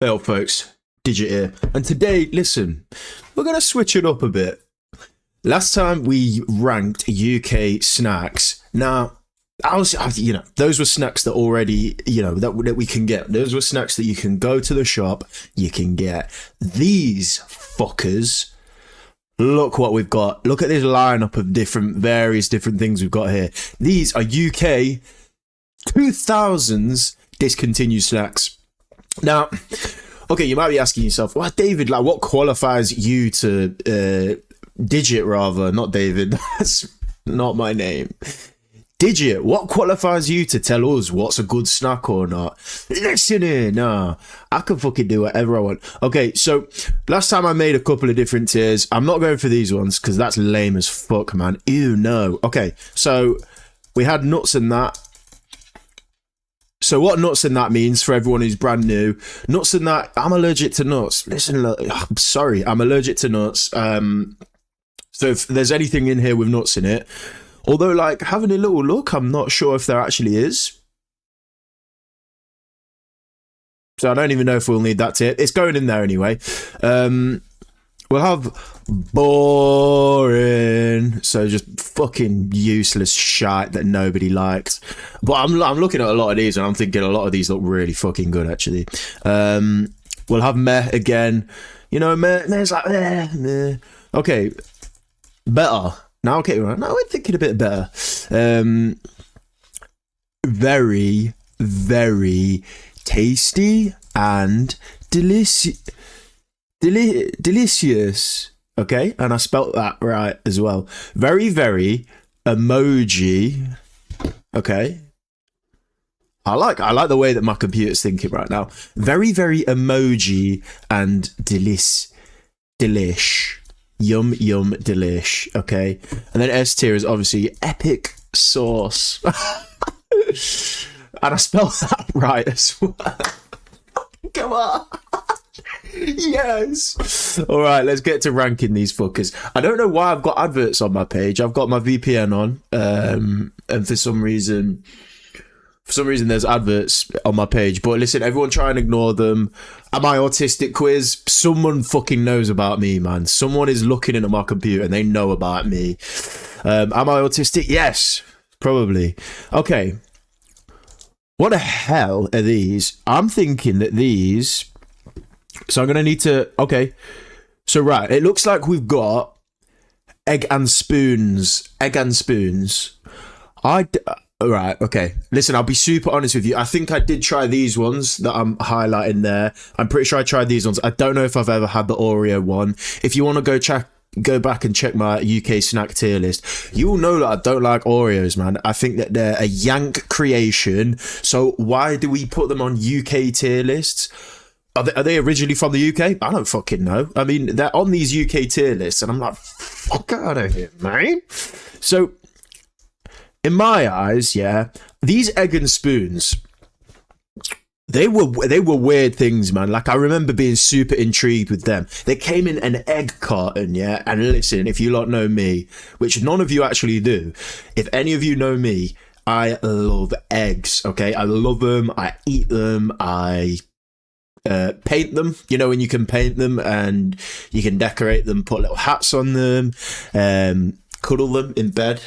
Hey folks, Digit here, and today, listen, we're going to switch it up a bit. Last time we ranked UK snacks. Now, those were snacks that already, that we can get. Those were snacks that you can go to the shop, you can get. These fuckers, look what we've got. Look at this lineup of various different things we've got here. These are UK 2000s discontinued snacks. Now, okay, you might be asking yourself, well, David, like, what qualifies you to Digit, rather, not David. That's not my name. Digit, what qualifies you to tell us what's a good snack or not? Listen here, nah, I can fucking do whatever I want. Okay, so last time I made a couple of different tiers. I'm not going for these ones because that's lame as fuck, man. Ew, no. Okay, so we had nuts in that. So what nuts in that means for everyone who's brand new, nuts in that, I'm allergic to nuts. Listen, I'm sorry, I'm allergic to nuts. So if there's anything in here with nuts in it, although, like, having a little look, I'm not sure if there actually is. So I don't even know if we'll need that tip. It's going in there anyway. We'll have boring, so just fucking useless shite that nobody likes. But I'm looking at a lot of these and I'm thinking a lot of these look really fucking good, actually. We'll have meh again. You know, meh's like meh. Okay, better. Now, okay, right now we're thinking a bit better. Very, very tasty and delicious. Okay, and I spelt that right as well. Very, very emoji. Okay, I like the way that my computer's thinking right now. Very, very emoji and delish. Yum, yum, delish. Okay, and then S tier is obviously epic sauce. And I spelled that right as well. Come on. Yes. All right, let's get to ranking these fuckers. I don't know why I've got adverts on my page. I've got my VPN on, and for some reason there's adverts on my page. But listen, everyone try and ignore them. Am I autistic quiz? Someone fucking knows about me, man. Someone is looking into my computer and they know about me. Am I autistic? Yes, probably. Okay. What the hell are these? I'm thinking that these... So I'm going to need to... Okay. So, right. It looks like we've got egg and spoons. Egg and spoons. Right. Okay. Listen, I'll be super honest with you. I think I did try these ones that I'm highlighting there. I'm pretty sure I tried these ones. I don't know if I've ever had the Oreo one. If you want to go back and check my UK snack tier list, you will know that I don't like Oreos, man. I think that they're a yank creation. So why do we put them on UK tier lists? Are they originally from the UK? I don't fucking know. I mean, they're on these UK tier lists, and I'm like, fuck out of here, man. So, in my eyes, yeah, these egg and spoons, they were weird things, man. Like, I remember being super intrigued with them. They came in an egg carton, yeah. And listen, if you lot know me, which none of you actually do, if any of you know me, I love eggs. Okay, I love them. I eat them. I paint them, you know, when you can paint them and you can decorate them, put little hats on them, cuddle them in bed.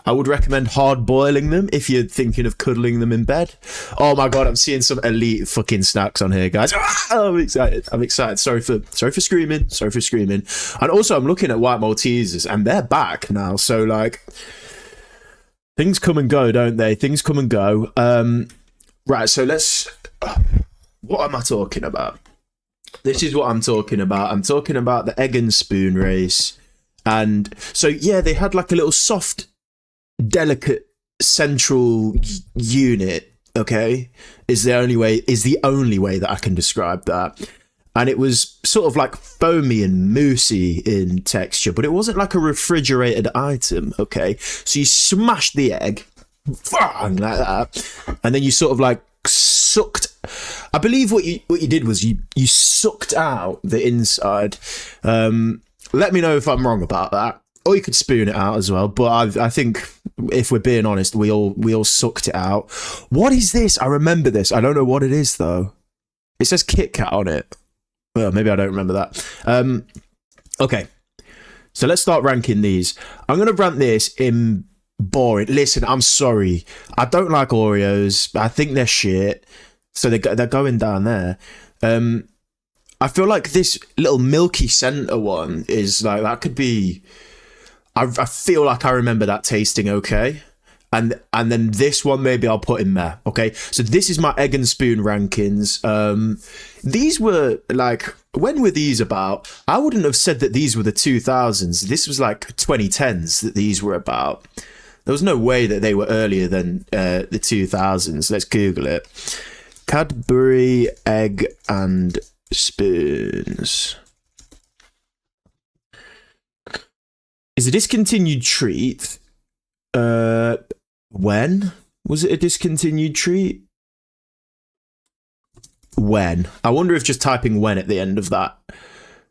I would recommend hard boiling them if you're thinking of cuddling them in bed. Oh my god, I'm seeing some elite fucking snacks on here, guys. I'm excited. Sorry for screaming. And also, I'm looking at White Maltesers and they're back now. So, like, things come and go, don't they? Things come and go. Right, so let's... What am I talking about? This is what I'm talking about. I'm talking about the egg and spoon race. And so, yeah, they had like a little soft, delicate central unit, okay? Is the only way that I can describe that. And it was sort of like foamy and moussey in texture, but it wasn't like a refrigerated item, okay? So you smashed the egg, like that, and then you sort of like sucked... I believe what you did was you sucked out the inside. Let me know if I'm wrong about that. Or you could spoon it out as well. But I think, if we're being honest, we all sucked it out. What is this? I remember this. I don't know what it is, though. It says Kit Kat on it. Well, maybe I don't remember that. Okay. So let's start ranking these. I'm going to rank this in boring. Listen, I'm sorry. I don't like Oreos. I think they're shit. So they're going down there. I feel like this little milky center one is like, that could be... I feel like I remember that tasting okay. And then this one, maybe I'll put in there. Okay. So this is my egg and spoon rankings. These were like, when were these about? I wouldn't have said that these were the 2000s. This was like 2010s that these were about. There was no way that they were earlier than the 2000s. Let's Google it. Cadbury egg and spoons. Is a discontinued treat. When was it a discontinued treat? When? I wonder if just typing when at the end of that.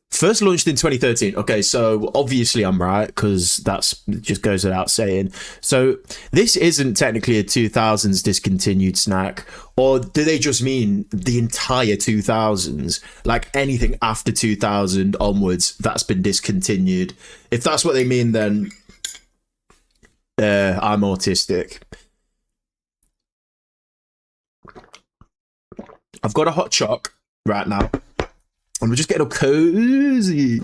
First launched in 2013. Okay, so obviously I'm right, because that's just goes without saying. So this isn't technically a 2000s discontinued snack, or do they just mean the entire 2000s? Like anything after 2000 onwards that's been discontinued. If that's what they mean, then I'm autistic. I've got a hot choc right now. And we're just getting all cozy.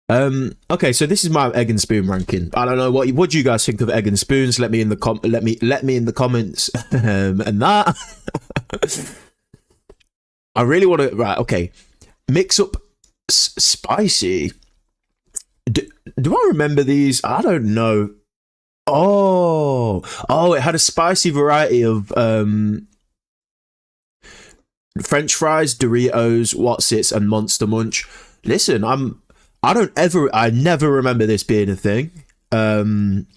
Okay, so this is my egg and spoon ranking. I don't know what do you guys think of egg and spoons? Let me in the let me in the comments. And that I really want to. Right, okay. Mix up spicy. Do I remember these? I don't know. Oh, it had a spicy variety of French fries, Doritos, What's-Its, and Monster Munch. Listen, I never remember this being a thing. However,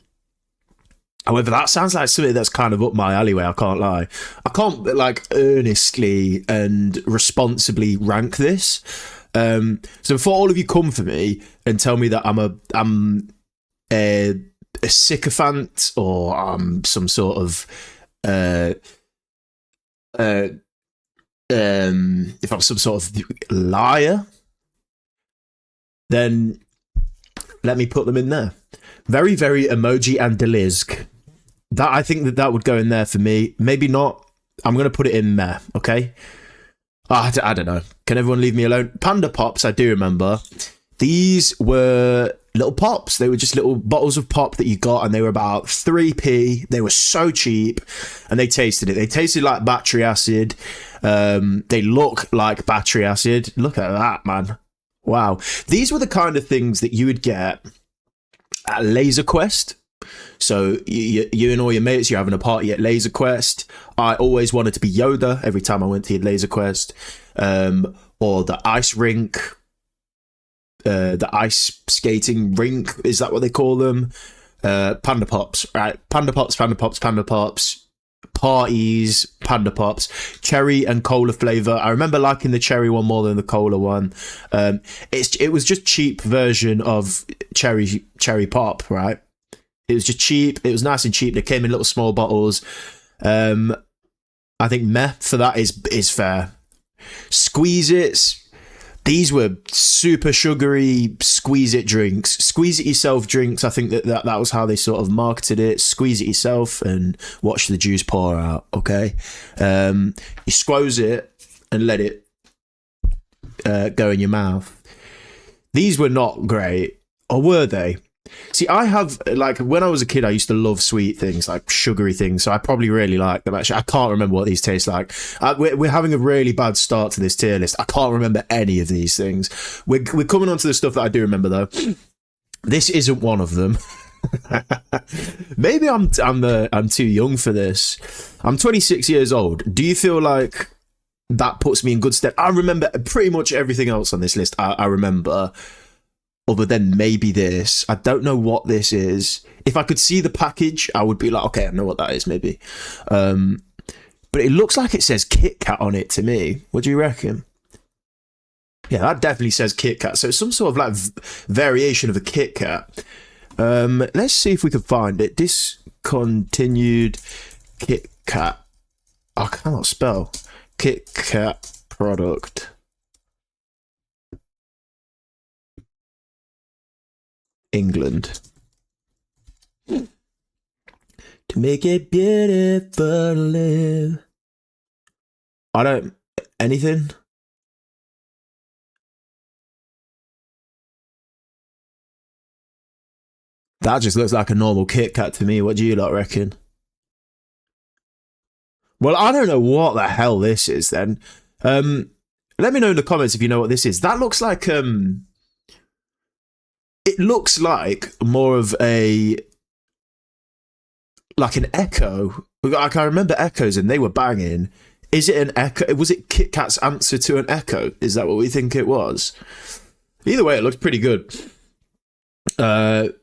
that sounds like something that's kind of up my alleyway, I can't lie. I can't like earnestly and responsibly rank this. So before all of you come for me and tell me that I'm a sycophant or I'm some sort of if I'm some sort of liar, then let me put them in there. Very, very emoji and delisk. That I think that would go in there for me. Maybe not. I'm going to put it in there, okay? I don't know. Can everyone leave me alone? Panda Pops, I do remember. These were little pops. They were just little bottles of pop that you got, and they were about 3p. They were so cheap, and they tasted it. They tasted like battery acid. They look like battery acid. Look at that, man. Wow. These were the kind of things that you would get at Laser Quest. So you and all your mates, you're having a party at Laser Quest. I always wanted to be Yoda every time I went to Laser Quest. Or the ice rink. The ice skating rink, is that what they call them? Panda Pops, right? Panda Pops, Panda Pops, Panda Pops, parties, Panda Pops, cherry and cola flavor. I remember liking the cherry one more than the cola one. It was just cheap version of cherry pop, right? It was just cheap. It was nice and cheap. They came in little small bottles. I think meh for that is fair. Squeeze-Its. These were super sugary Squeeze-It drinks. Squeeze it yourself drinks. I think that was how they sort of marketed it. Squeeze it yourself and watch the juice pour out, okay? You squoze it and let it go in your mouth. These were not great. Or were they? See, I have, like, when I was a kid, I used to love sweet things, like sugary things, so I probably really like them. Actually, I can't remember what these taste like. We're having a really bad start to this tier list. I can't remember any of these things. We're coming on to the stuff that I do remember, though. This isn't one of them. Maybe I'm too young for this. I'm 26 years old. Do you feel like that puts me in good stead? I remember pretty much everything else on this list. I remember... Other than maybe this. I don't know what this is. If I could see the package, I would be like, okay, I know what that is, maybe. But it looks like it says Kit Kat on it to me. What do you reckon? Yeah, that definitely says Kit Kat. So it's some sort of like variation of a Kit Kat. Let's see if we can find it. Discontinued Kit Kat. I cannot spell. Kit Kat product. England. To make it beautiful to live. I don't... Anything? That just looks like a normal Kit Kat to me. What do you lot reckon? Well, I don't know what the hell this is then. Let me know in the comments if you know what this is. That looks like... It looks like more of a... Like an Echo. Like I remember Echoes and they were banging. Is it an Echo? Was it Kit Kat's answer to an Echo? Is that what we think it was? Either way, it looks pretty good. But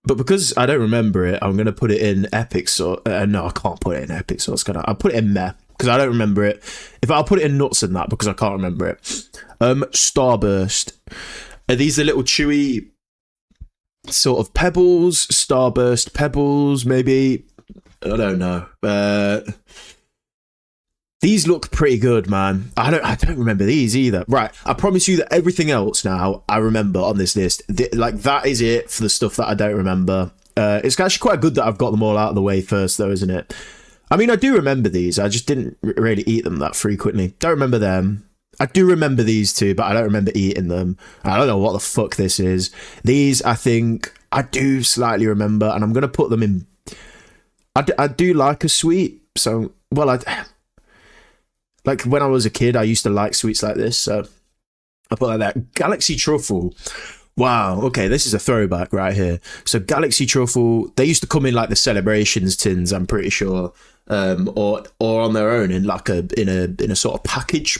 because I don't remember it, I'm going to put it in Epic Sauce. No, I can't put it in Epic Sauce. I'll put it in Meh because I don't remember it. I'll put it in Nuts and that because I can't remember it. Starburst. Are these the little chewy sort of pebbles? Starburst pebbles, maybe? I don't know. These look pretty good, man. I don't remember these either. Right, I promise you that everything else now I remember on this list. Like, that is it for the stuff that I don't remember. It's actually quite good that I've got them all out of the way first, though, isn't it? I mean, I do remember these. I just didn't really eat them that frequently. Don't remember them. I do remember these two, but I don't remember eating them. I don't know what the fuck this is. These, I think, I do slightly remember, and I'm going to put them in... I do like a sweet, so... Well, like, when I was a kid, I used to like sweets like this, so I put like that. Galaxy Truffle. Wow, okay, this is a throwback right here. So Galaxy Truffle, they used to come in like the Celebrations tins, I'm pretty sure, or on their own in like in a sort of package.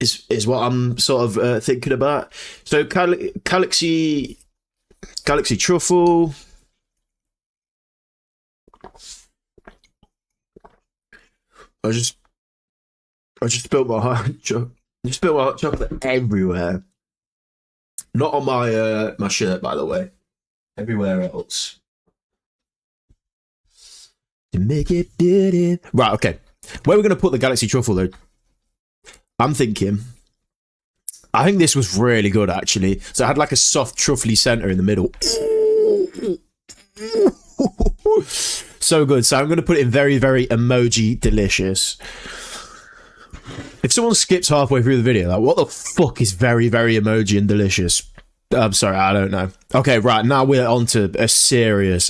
Is what I'm sort of thinking about. So Galaxy Truffle. I just spilled my hot chocolate everywhere. Not on my my shirt, by the way. Everywhere else. To make it beauty. Right, okay. Where are we going to put the Galaxy Truffle, though? I'm thinking... I think this was really good, actually. So it had like a soft truffly centre in the middle. So good. So I'm going to put it in very, very emoji delicious. If someone skips halfway through the video, like, what the fuck is very, very emoji and delicious? I'm sorry, I don't know. Okay, right, now we're on to a serious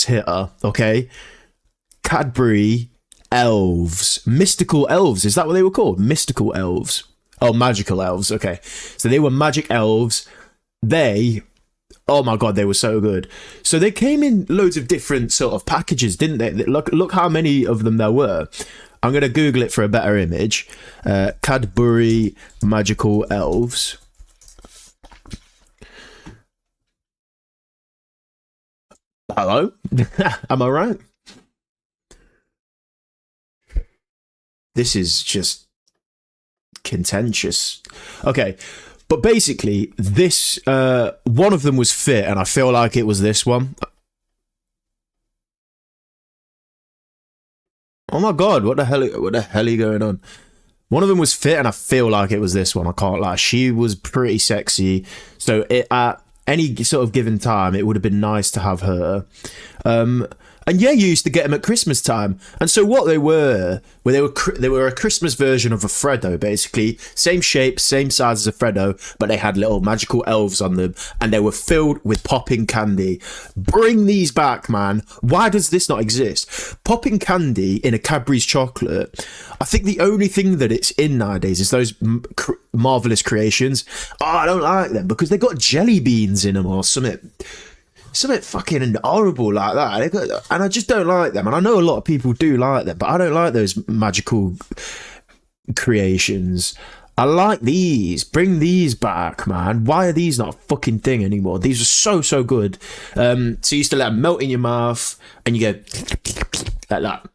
hitter, okay? Cadbury elves. Mystical elves. Is that what they were called? Mystical elves. Oh, magical elves. Okay. So they were magic elves. Oh my god, they were so good. So they came in loads of different sort of packages, didn't they? Look how many of them there were. I'm going to Google it for a better image. Cadbury magical elves. Hello? Am I right? This is just contentious. Okay. But basically, this one of them was fit, and I feel like it was this one. Oh my god, what the hell are you going on? One of them was fit, and I feel like it was this one. I can't lie. She was pretty sexy. So at any sort of given time, it would have been nice to have her. And yeah, you used to get them at Christmas time. And so what they were a Christmas version of a Freddo, basically. Same shape, same size as a Freddo, but they had little magical elves on them, and they were filled with popping candy. Bring these back, man. Why does this not exist? Popping candy in a Cadbury's chocolate. I think the only thing that it's in nowadays is those Marvelous Creations. Oh, I don't like them because they got jelly beans in them or something fucking horrible like that. And I just don't like them. And I know a lot of people do like them, but I don't like those magical creations. I like these. Bring these back, man. Why are these not a fucking thing anymore? These are so good. So you used to let them melt in your mouth and you go like that.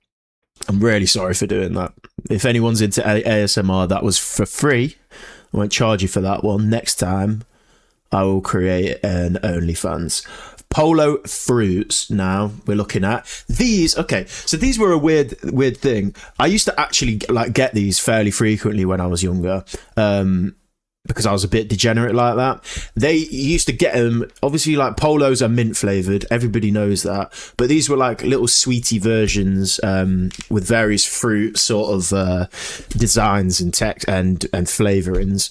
I'm really sorry for doing that. If anyone's into ASMR, that was for free. I won't charge you for that one. Next time, I will create an OnlyFans. Polo fruits. Now we're looking at these. Okay, so these were a weird thing. I used to actually like get these fairly frequently when I was younger. Because I was a bit degenerate like that. They used to get them, obviously, like Polos are mint flavoured, everybody knows that, but these were like little sweetie versions with various fruit sort of designs and and flavourings.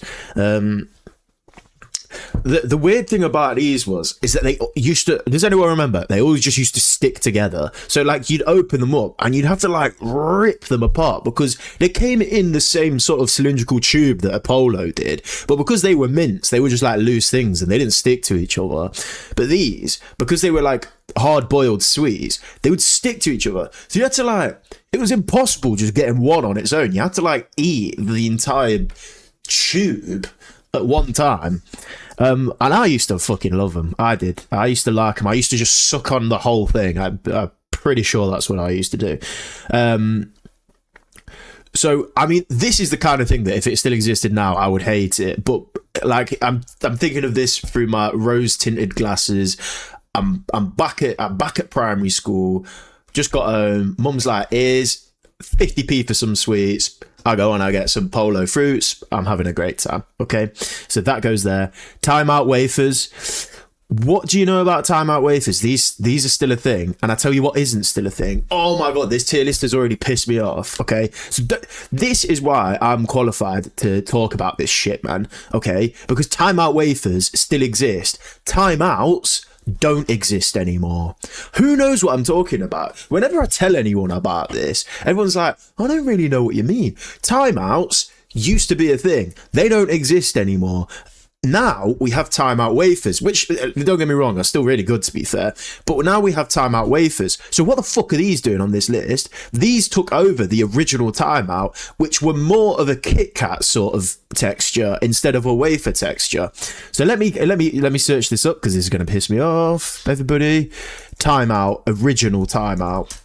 The weird thing about these is that they used to, does anyone remember, they always just used to stick together. So like you'd open them up and you'd have to like rip them apart because they came in the same sort of cylindrical tube that a Polo did, but because they were mints, they were just like loose things and they didn't stick to each other. But these, because they were like hard boiled sweets, they would stick to each other, so you had to like, it was impossible just getting one on its own. You had to like eat the entire tube at one time. And I used to fucking love them. I did. I used to like them. I used to just suck on the whole thing. I'm pretty sure that's what I used to do. So, I mean, this is the kind of thing that if it still existed now, I would hate it. But like, I'm thinking of this through my rose tinted glasses. I'm back at primary school. Just got home. Mum's like, here's 50p for some sweets. I go and I get some Polo fruits. I'm having a great time. Okay, so that goes there. Time Out wafers. What do you know about Time Out wafers? These are still a thing, and I tell you what isn't still a thing. Oh my god, this tier list has already pissed me off. Okay, so this is why I'm qualified to talk about this shit, man. Okay, because Time Out wafers still exist. Time Outs don't exist anymore. Who knows what I'm talking about? Whenever I tell anyone about this, everyone's like, I don't really know what you mean. Timeouts used to be a thing. They don't exist anymore. Now we have Time Out wafers, which, don't get me wrong, are still really good to be fair, but now we have Time Out wafers. So what the fuck are these doing on this list? These took over the original Time Out, which were more of a Kit Kat sort of texture instead of a wafer texture. So let me search this up because this is going to piss me off, everybody. Time Out, original Time Out.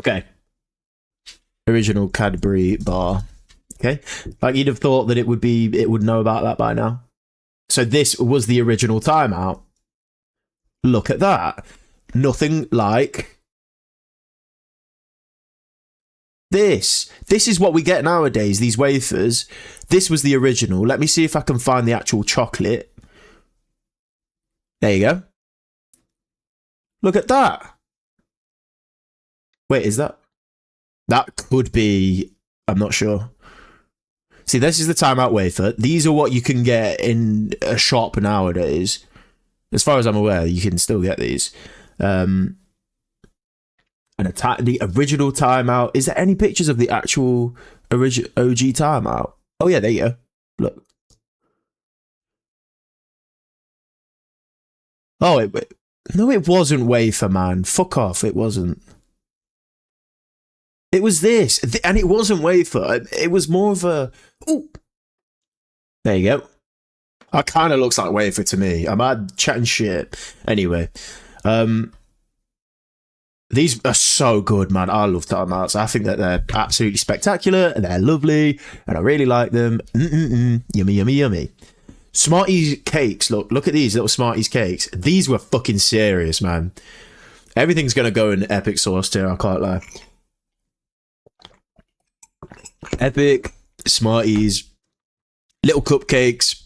Okay. Original Cadbury bar. Okay, like you'd have thought that it would know about that by now. So this was the original Time Out. Look at that. Nothing like this. This is what we get nowadays, these wafers. This was the original. Let me see if I can find the actual chocolate. There you go. Look at that. Wait, is that could be, I'm not sure. See, this is the Time Out wafer. These are what you can get in a shop nowadays. As far as I'm aware, you can still get these. And the original Time Out. Is there any pictures of the actual OG Time Out? Oh yeah, there you go. Look. Oh, no, it wasn't wafer, man. Fuck off. It wasn't. It was this, and it wasn't wafer. It was more of a. Ooh. There you go. That kind of looks like wafer to me. I'm chatting shit. Anyway, these are so good, man. I love Time Outs. I think that they're absolutely spectacular and they're lovely, and I really like them. Yummy, yummy, yummy. Smarties cakes. Look at these little Smarties cakes. These were fucking serious, man. Everything's gonna go in epic sauce too. I can't lie. Epic Smarties, little cupcakes,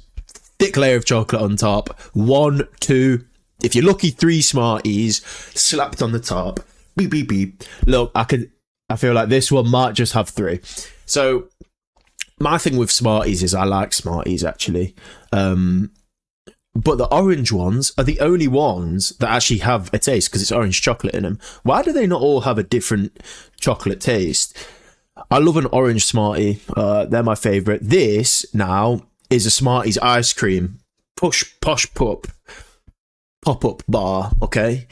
thick layer of chocolate on top. 1, 2, if you're lucky, 3 Smarties slapped on the top. Beep beep beep. Look, I feel like this one might just have 3. So my thing with Smarties is I like Smarties actually, but the orange ones are the only ones that actually have a taste because it's orange chocolate in them. Why do they not all have a different chocolate taste? I love an orange Smartie. They're my favourite. This now is a Smarties ice cream pop-up bar. Okay,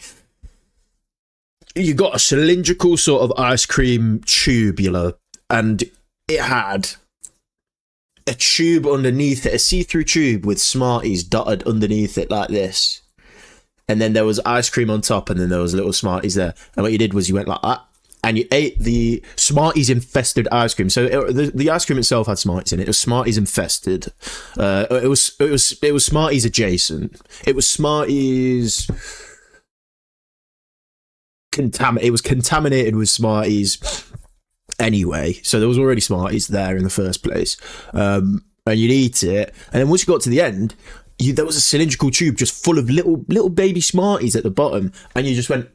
you got a cylindrical sort of ice cream tubular, and it had a tube underneath it, a see-through tube with Smarties dotted underneath it like this, and then there was ice cream on top, and then there was little Smarties there. And what you did was you went like that, and you ate the Smarties infested ice cream. So the ice cream itself had Smarties in it. It was Smarties infested. It was Smarties adjacent. It was Smarties. It was contaminated with Smarties anyway. So there was already Smarties there in the first place. And you'd eat it, and then once you got to the end, there was a cylindrical tube just full of little baby Smarties at the bottom, and you just went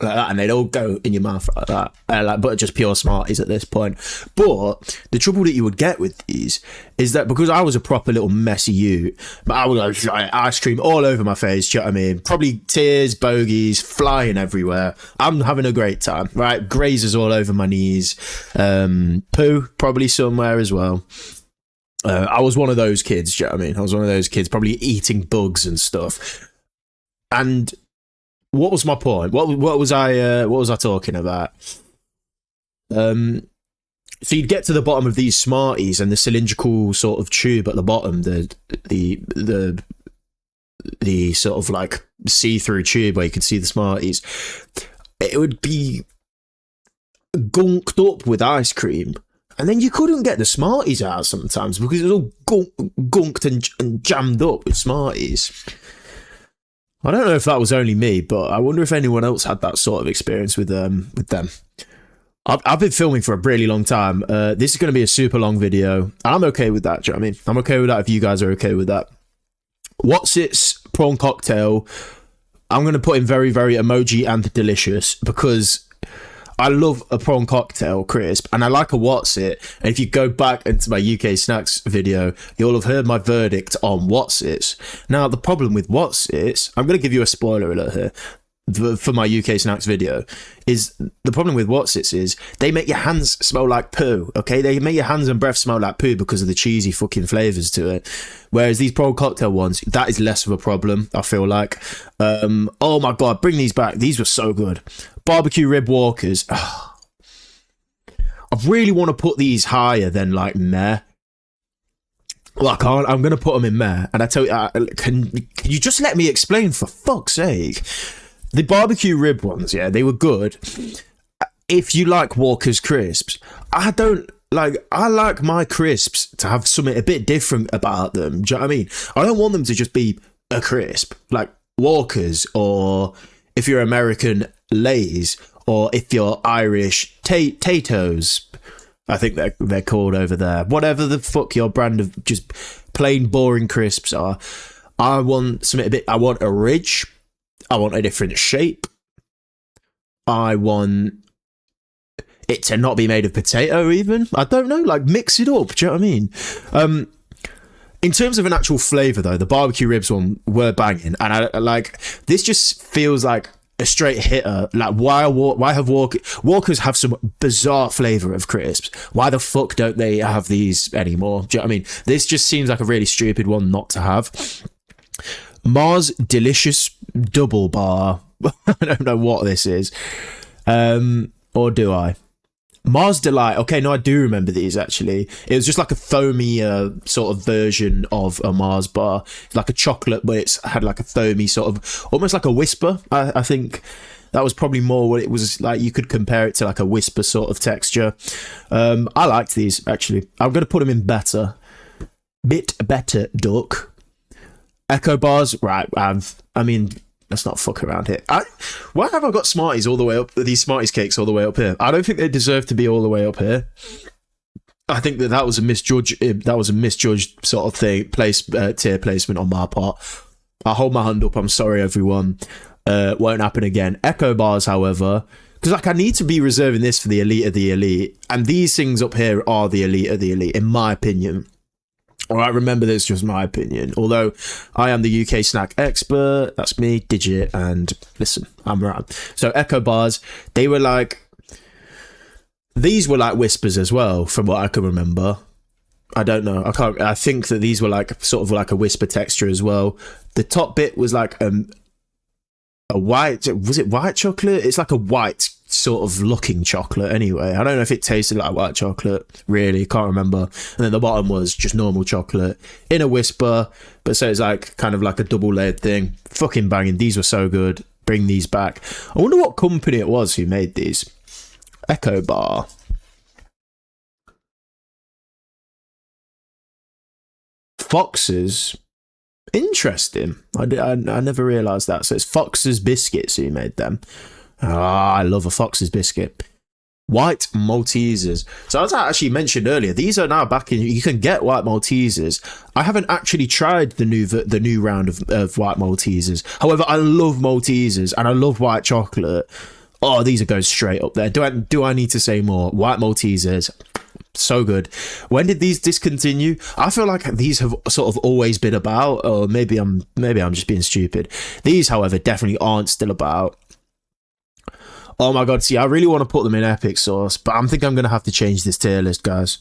like that, and they'd all go in your mouth like that, but just pure Smarties at this point. But the trouble that you would get with these is that because I was a proper little messy ute, but I would like ice cream all over my face, do you know what I mean? Probably tears, bogies, flying everywhere. I'm having a great time, right? Grazes all over my knees, poo probably somewhere as well. I was one of those kids, do you know what I mean? I was one of those kids probably eating bugs and stuff. And what was my point? What was I talking about? So you'd get to the bottom of these Smarties, and the cylindrical sort of tube at the bottom, the sort of like see-through tube where you could see the Smarties, it would be gunked up with ice cream. And then you couldn't get the Smarties out sometimes because it was all gunked and jammed up with Smarties. I don't know if that was only me, but I wonder if anyone else had that sort of experience with them. I've been filming for a really long time. This is going to be a super long video. I'm okay with that, do you know what I mean? I'm okay with that if you guys are okay with that. What's its prawn cocktail? I'm going to put in very, very emoji and delicious because I love a prawn cocktail crisp, and I like a what's it. And if you go back into my UK snacks video, you'll have heard my verdict on what's it's. Now, the problem with what's it's, I'm going to give you a spoiler alert here for my UK snacks video, is the problem with what's it's is they make your hands smell like poo, okay? They make your hands and breath smell like poo because of the cheesy fucking flavours to it. Whereas these prawn cocktail ones, that is less of a problem, I feel like. Oh my God, bring these back. These were so good. Barbecue rib Walkers. I really want to put these higher than like meh. Well, I can't. I'm going to put them in meh. And I tell you, can you just let me explain for fuck's sake? The barbecue rib ones, yeah, they were good. If you like Walker's crisps, I like my crisps to have something a bit different about them. Do you know what I mean? I don't want them to just be a crisp, like Walker's, or if you're American, Lay's, or if you're Irish, Tato's. I think they're called over there. Whatever the fuck your brand of just plain boring crisps are. I want something a bit. I want a ridge. I want a different shape. I want it to not be made of potato even. I don't know, like mix it up. Do you know what I mean? In terms of an actual flavour though, the barbecue ribs one were banging. And I like, this just feels like a straight hitter. Like why have Walkers have some bizarre flavour of crisps? Why the fuck don't they have these anymore? Do you know what I mean? This just seems like a really stupid one not to have. Mars Delicious Double Bar. I don't know what this is. Or do I? Mars Delight. Okay, no, I do remember these actually. It was just like a foamy sort of version of a Mars bar. It's like a chocolate, but it's had like a foamy sort of, almost like a Whisper. I think that was probably more what it was like. You could compare it to like a Whisper sort of texture. I liked these actually. I'm going to put them in better. Bit better, duck. Echo bars, right? I mean, let's not fuck around here. Why have I got Smarties all the way up? These Smarties cakes all the way up here. I don't think they deserve to be all the way up here. I think that was a misjudged. That was a misjudged sort of thing. Tier placement on my part. I hold my hand up. I'm sorry, everyone. Won't happen again. Echo bars, however, because like I need to be reserving this for the elite of the elite, and these things up here are the elite of the elite, in my opinion. All right, remember, this is just my opinion. Although I am the UK snack expert, that's me, Digit, and listen, I'm right. So Echo bars, these were like Whispers as well, from what I can remember. I don't know. I think that these were like sort of like a Whisper texture as well. The top bit was like a white. Was it white chocolate? It's like a white sort of looking chocolate anyway. I don't know if it tasted like white chocolate, really, can't remember. And then the bottom was just normal chocolate in a Whisper, but so it's like kind of like a double layered thing. Fucking banging. These were so good. Bring these back. I wonder what company it was who made these. Echo Bar. Fox's. Interesting. I never realised that. So it's Fox's biscuits who made them. Ah, I love a Fox's biscuit. White Maltesers. So as I actually mentioned earlier, these are now back in. You can get White Maltesers. I haven't actually tried the new round of White Maltesers. However, I love Maltesers and I love white chocolate. Oh, these are going straight up there. Do I need to say more? White Maltesers. So good. When did these discontinue? I feel like these have sort of always been about, or maybe I'm just being stupid. These, however, definitely aren't still about. Oh my god, see, I really want to put them in epic sauce, but I think I'm going to have to change this tier list, guys.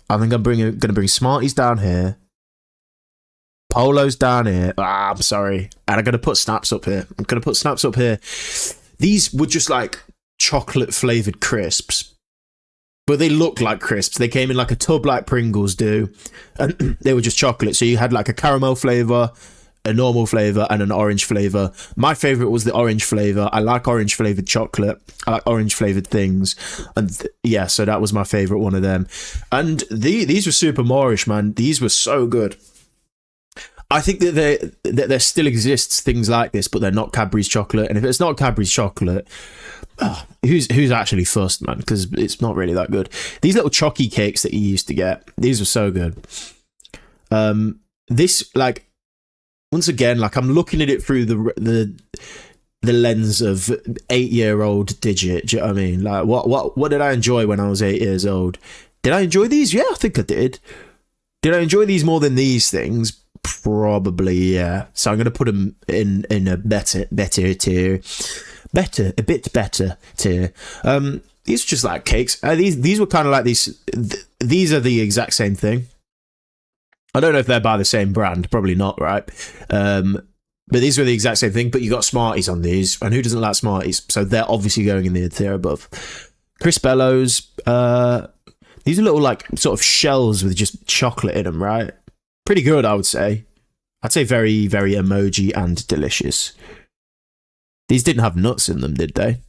I think I'm going to bring Smarties down here, Polos down here. I'm sorry. And I'm going to put Snaps up here. These were just like chocolate flavoured crisps. But they look like crisps. They came in like a tub like Pringles do. And they were just chocolate. So you had like a caramel flavour, a normal flavour, and an orange flavour. My favourite was the orange flavour. I like orange flavoured chocolate. I like orange flavoured things. And yeah, so that was my favourite one of them. And these were super Moorish, man. These were so good. I think that there still exists things like this, but they're not Cadbury's chocolate. And if it's not Cadbury's chocolate... who's actually fussed, man, because it's not really that good. These little chocky cakes that you used to get, these were so good. This, like, once again, like, I'm looking at it through the lens of 8-year-old Digit. Do you know what I mean? Like, what did I enjoy when I was 8 years old? Did I enjoy these? Yeah, I think I did. Did I enjoy these more than these things? Probably, yeah. So I'm going to put them in a better tier. A bit better tier. These are just like cakes. These were kind of like these. These are the exact same thing. I don't know if they're by the same brand. Probably not, right? But these were the exact same thing. But you got Smarties on these, and who doesn't like Smarties? So they're obviously going in the tier above. Crispellos. These are little like sort of shells with just chocolate in them, right? Pretty good, I would say. I'd say very, very emoji and delicious. These didn't have nuts in them, did they?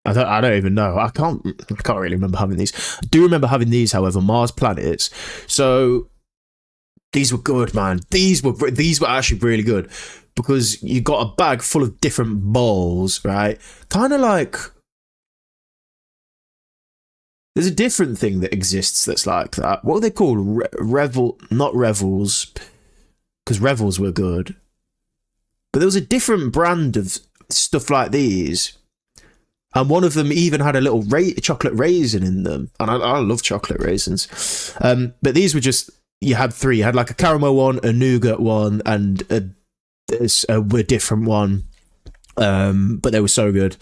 I don't even know. I can't really remember having these. I do remember having these, however, Mars Planets. So these were good, man. These were actually really good because you got a bag full of different balls, right? Kind of like there's a different thing that exists that's like that. What are they called? Not Revels, because Revels were good. But there was a different brand of stuff like these, and one of them even had a little chocolate raisin in them, and I love chocolate raisins. But these were just, you had three. You had like a caramel one, a nougat one, and a different one, but they were so good.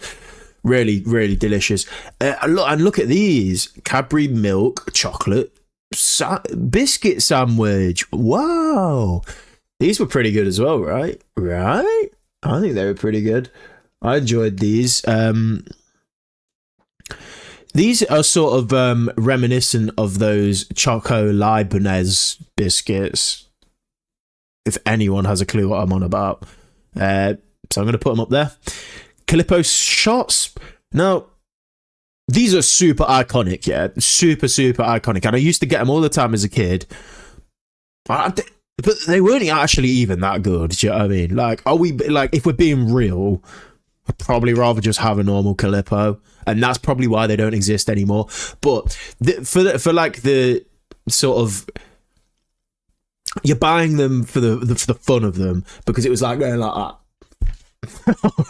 Really, really delicious. And look at these. Cadbury milk chocolate biscuit sandwich. Wow. These were pretty good as well, right? Right? I think they were pretty good. I enjoyed these. These are sort of reminiscent of those Choco Leibniz biscuits, if anyone has a clue what I'm on about. So I'm going to put them up there. Calippo shots. Now, these are super iconic, yeah. Super, super iconic. And I used to get them all the time as a kid. But they weren't actually even that good, do you know what I mean? Like, if we're being real, I'd probably rather just have a normal Calippo. And that's probably why they don't exist anymore. But for like the sort of, you're buying them for the fun of them, because it was like going like that.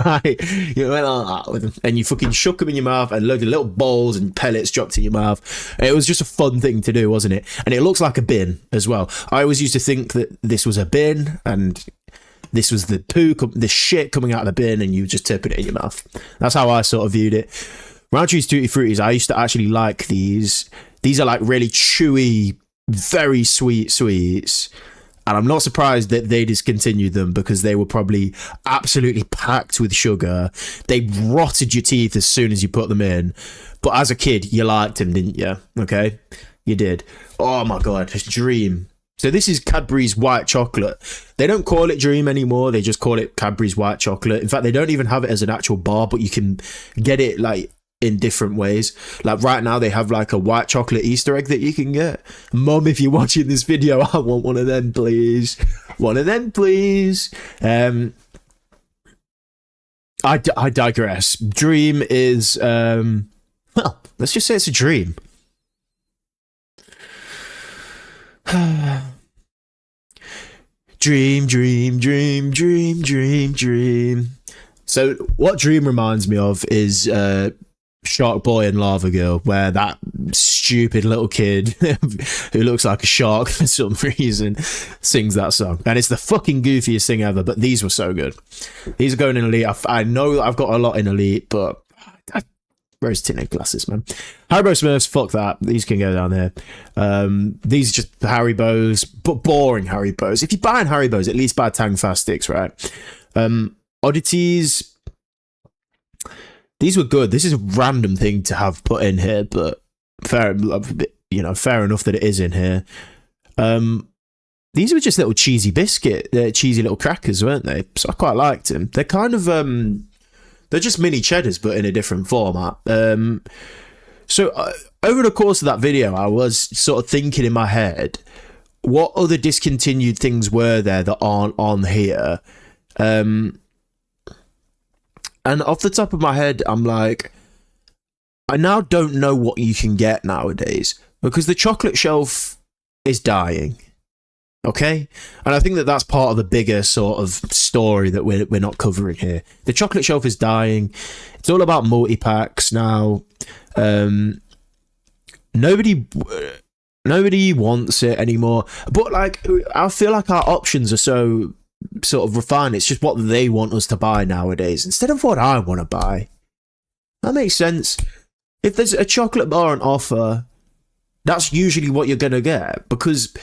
Right, you went like that with them, and you fucking shook them in your mouth, and loads of little balls and pellets dropped in your mouth. It was just a fun thing to do, wasn't it? And it looks like a bin as well. I always used to think that this was a bin, and this was the poo, the shit coming out of the bin, and you just tipping it in your mouth. That's how I sort of viewed it. Roundtree's Tutti Fruities, I used to actually like these. These are like really chewy, very sweet sweets. And I'm not surprised that they discontinued them, because they were probably absolutely packed with sugar. They rotted your teeth as soon as you put them in. But as a kid, you liked them, didn't you? Okay? You did. Oh my God, it's Dream. So this is Cadbury's white chocolate. They don't call it Dream anymore. They just call it Cadbury's white chocolate. In fact, they don't even have it as an actual bar, but you can get it like in different ways. Like right now they have like a white chocolate Easter egg that you can get. Mum, if you're watching this video, I want one of them, please. One of them, please. I digress. Dream is well, let's just say it's a dream. Dream, dream, dream, dream, dream, dream. So what Dream reminds me of is Shark Boy and Lava Girl, where that stupid little kid who looks like a shark for some reason sings that song. And it's the fucking goofiest thing ever, but these were so good. These are going in Elite. I know that I've got a lot in Elite, but rose tinted glasses, man. Haribo Smurfs, fuck that. These can go down there. These are just Haribos, but boring Haribos. If you're buying Haribos, at least buy Tang Fast Sticks, right? Oddities. These were good. This is a random thing to have put in here, but fair enough that it is in here. These were just little cheesy cheesy little crackers, weren't they? So I quite liked them. They're kind of they're just mini cheddars, but in a different format. So over the course of that video, I was sort of thinking in my head, what other discontinued things were there that aren't on here? And off the top of my head, I'm like, I now don't know what you can get nowadays because the chocolate shelf is dying. Okay? And I think that that's part of the bigger sort of story that we're not covering here. The chocolate shelf is dying. It's all about multi-packs now. Nobody wants it anymore. But like, I feel like our options are so sort of refined. It's just what they want us to buy nowadays instead of what I want to buy. That makes sense. If there's a chocolate bar on offer, that's usually what you're going to get, because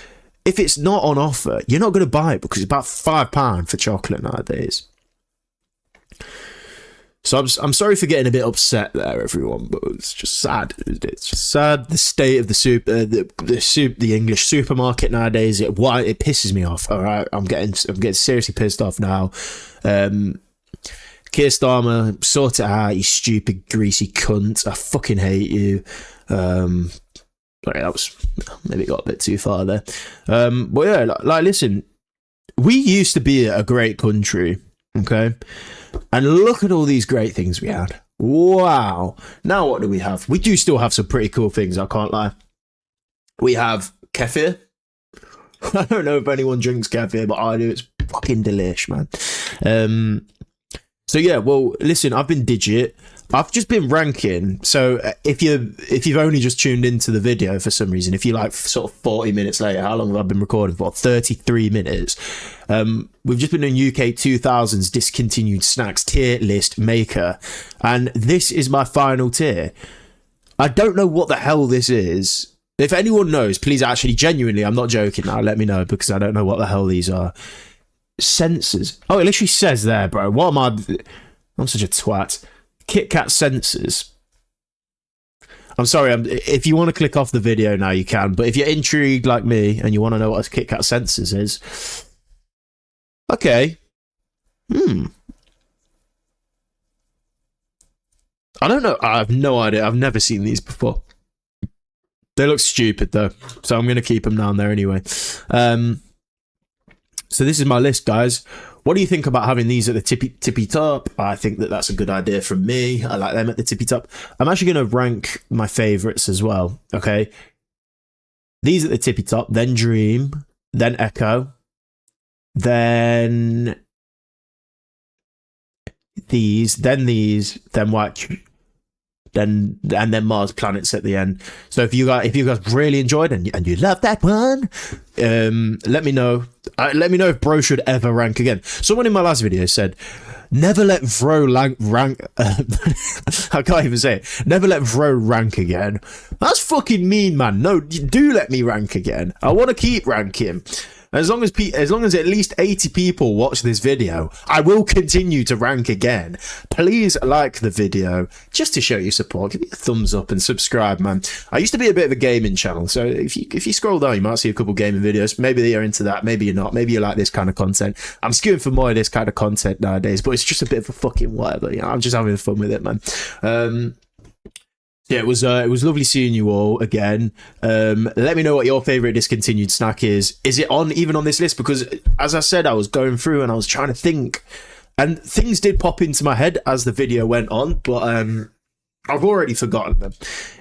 if it's not on offer, you're not going to buy it because it's about £5 for chocolate nowadays. So I'm sorry for getting a bit upset there, everyone, but it's just sad. It's just sad. The state of the English supermarket nowadays. It pisses me off. All right, I'm getting seriously pissed off now. Keir Starmer, sort it out, you stupid greasy cunt. I fucking hate you. Sorry, that was maybe got a bit too far there. But yeah, like listen, we used to be a great country, okay? And look at all these great things we had. Wow. Now what do we have? We do still have some pretty cool things, I can't lie. We have kefir. I don't know if anyone drinks kefir, but I do. It's fucking delish, man. So yeah, well, listen, I've been Digit. I've just been ranking. So if you've only just tuned into the video for some reason, if you're like sort of 40 minutes later, how long have I been recording for? 33 minutes. We've just been doing UK 2000s discontinued snacks tier list maker, and this is my final tier. I don't know what the hell this is. If anyone knows, please, actually, genuinely, I'm not joking now, let me know, because I don't know what the hell these are. Sensors. Oh, it literally says there, bro. What am I? I'm such a twat. Kit Kat sensors. I'm sorry, if you want to click off the video now, you can. But if you're intrigued like me and you want to know what a Kit Kat sensors is, okay. I don't know. I have no idea. I've never seen these before. They look stupid though, so I'm going to keep them down there anyway. So this is my list, guys. What do you think about having these at the tippy top? I think that that's a good idea from me. I like them at the tippy top. I'm actually going to rank my favorites as well. Okay. These at the tippy top, then Dream, then Echo, then these, then White, and then Mars Planets at the end. So if you guys really enjoyed and you love that one, let me know. Let me know if Bro should ever rank again. Someone in my last video said, never let Vro rank. I can't even say it. Never let Vro rank again. That's fucking mean, man. No, do let me rank again. I want to keep ranking. As long as at least 80 people watch this video, I will continue to rank again. Please like the video just to show your support. Give me a thumbs up and subscribe, man. I used to be a bit of a gaming channel, so if you scroll down, you might see a couple gaming videos. Maybe you're into that, maybe you're not. Maybe you like this kind of content. I'm skewing for more of this kind of content nowadays, but it's just a bit of a fucking whatever. You know, I'm just having fun with it, man. Yeah, it was lovely seeing you all again. Let me know what your favorite discontinued snack is. Is it on even on this list? Because as I said, I was going through and I was trying to think, and things did pop into my head as the video went on, but I've already forgotten them.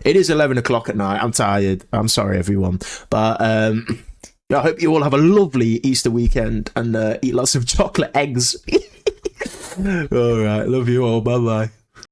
It is 11 o'clock at night. I'm tired. I'm sorry, everyone, but I hope you all have a lovely Easter weekend and eat lots of chocolate eggs. All right, love you all. Bye bye.